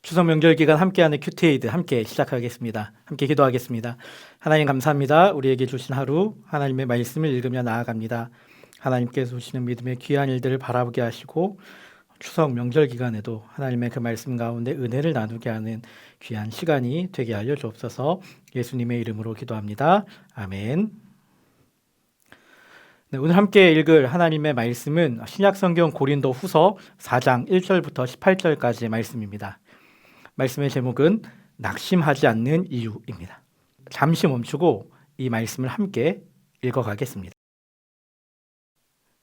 추석 명절 기간 함께하는 큐티에이드 함께 시작하겠습니다. 함께 기도하겠습니다. 하나님 감사합니다. 우리에게 주신 하루 하나님의 말씀을 읽으며 나아갑니다. 하나님께서 주시는 믿음의 귀한 일들을 바라보게 하시고 추석 명절 기간에도 하나님의 그 말씀 가운데 은혜를 나누게 하는 귀한 시간이 되게 하여 주옵소서. 예수님의 이름으로 기도합니다. 아멘. 네, 오늘 함께 읽을 하나님의 말씀은 신약성경 고린도 후서 4장 1절부터 18절까지의 말씀입니다. 말씀의 제목은 낙심하지 않는 이유입니다. 잠시 멈추고 이 말씀을 함께 읽어가겠습니다.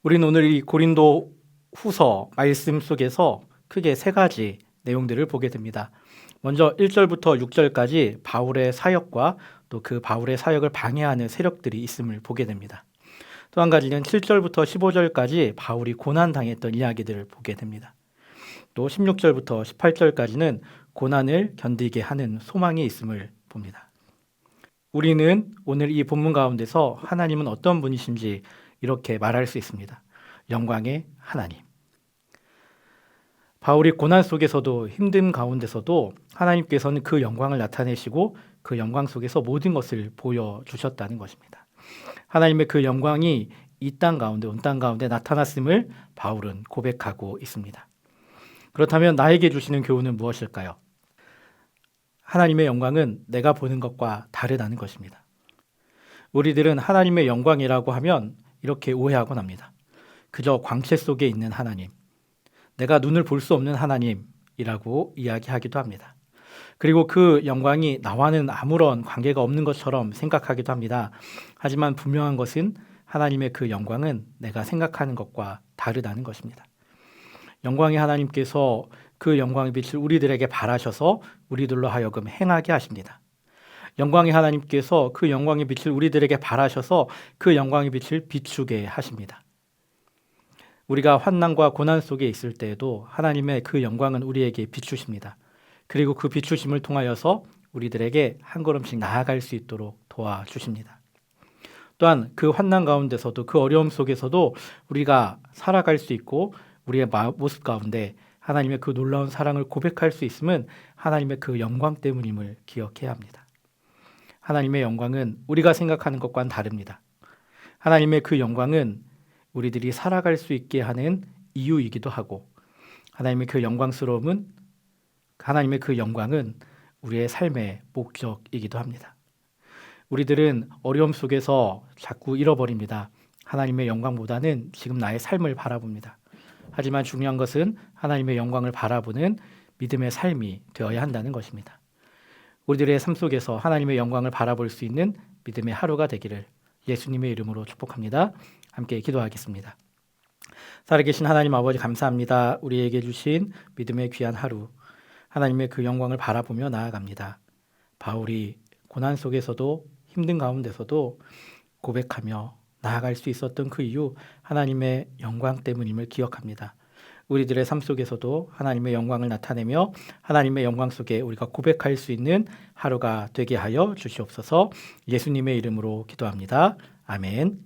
우리는 오늘 이 고린도 후서 말씀 속에서 크게 세 가지 내용들을 보게 됩니다. 먼저 1절부터 6절까지 바울의 사역과 또 그 바울의 사역을 방해하는 세력들이 있음을 보게 됩니다. 또 한 가지는 7절부터 15절까지 바울이 고난당했던 이야기들을 보게 됩니다. 또 16절부터 18절까지는 고난을 견디게 하는 소망이 있음을 봅니다. 우리는 오늘 이 본문 가운데서 하나님은 어떤 분이신지 이렇게 말할 수 있습니다. 영광의 하나님. 바울이 고난 속에서도 힘든 가운데서도 하나님께서는 그 영광을 나타내시고 그 영광 속에서 모든 것을 보여주셨다는 것입니다. 하나님의 그 영광이 이 땅 가운데 온 땅 가운데 나타났음을 바울은 고백하고 있습니다. 그렇다면 나에게 주시는 교훈은 무엇일까요? 하나님의 영광은 내가 보는 것과 다르다는 것입니다. 우리들은 하나님의 영광이라고 하면 이렇게 오해하곤 합니다. 그저 광채 속에 있는 하나님, 내가 눈을 볼 수 없는 하나님이라고 이야기하기도 합니다. 그리고 그 영광이 나와는 아무런 관계가 없는 것처럼 생각하기도 합니다. 하지만 분명한 것은 하나님의 그 영광은 내가 생각하는 것과 다르다는 것입니다. 영광의 하나님께서 그 영광의 빛을 우리들에게 발하셔서 우리들로 하여금 행하게 하십니다. 영광의 하나님께서 그 영광의 빛을 우리들에게 발하셔서 그 영광의 빛을 비추게 하십니다. 우리가 환난과 고난 속에 있을 때에도 하나님의 그 영광은 우리에게 비추십니다. 그리고 그 비추심을 통하여서 우리들에게 한 걸음씩 나아갈 수 있도록 도와주십니다. 또한 그 환난 가운데서도 그 어려움 속에서도 우리가 살아갈 수 있고 우리의 모습 가운데 하나님의 그 놀라운 사랑을 고백할 수 있음은 하나님의 그 영광 때문임을 기억해야 합니다. 하나님의 영광은 우리가 생각하는 것과는 다릅니다. 하나님의 그 영광은 우리들이 살아갈 수 있게 하는 이유이기도 하고 하나님의 그 영광스러움은 하나님의 그 영광은 우리의 삶의 목적이기도 합니다. 우리들은 어려움 속에서 자꾸 잃어버립니다. 하나님의 영광보다는 지금 나의 삶을 바라봅니다. 하지만 중요한 것은 하나님의 영광을 바라보는 믿음의 삶이 되어야 한다는 것입니다. 우리들의 삶 속에서 하나님의 영광을 바라볼 수 있는 믿음의 하루가 되기를 예수님의 이름으로 축복합니다. 함께 기도하겠습니다. 살아계신 하나님 아버지 감사합니다. 우리에게 주신 믿음의 귀한 하루, 하나님의 그 영광을 바라보며 나아갑니다. 바울이 고난 속에서도 힘든 가운데서도 고백하며 나아갈 수 있었던 그 이유 하나님의 영광 때문임을 기억합니다. 우리들의 삶 속에서도 하나님의 영광을 나타내며 하나님의 영광 속에 우리가 고백할 수 있는 하루가 되게 하여 주시옵소서. 예수님의 이름으로 기도합니다. 아멘.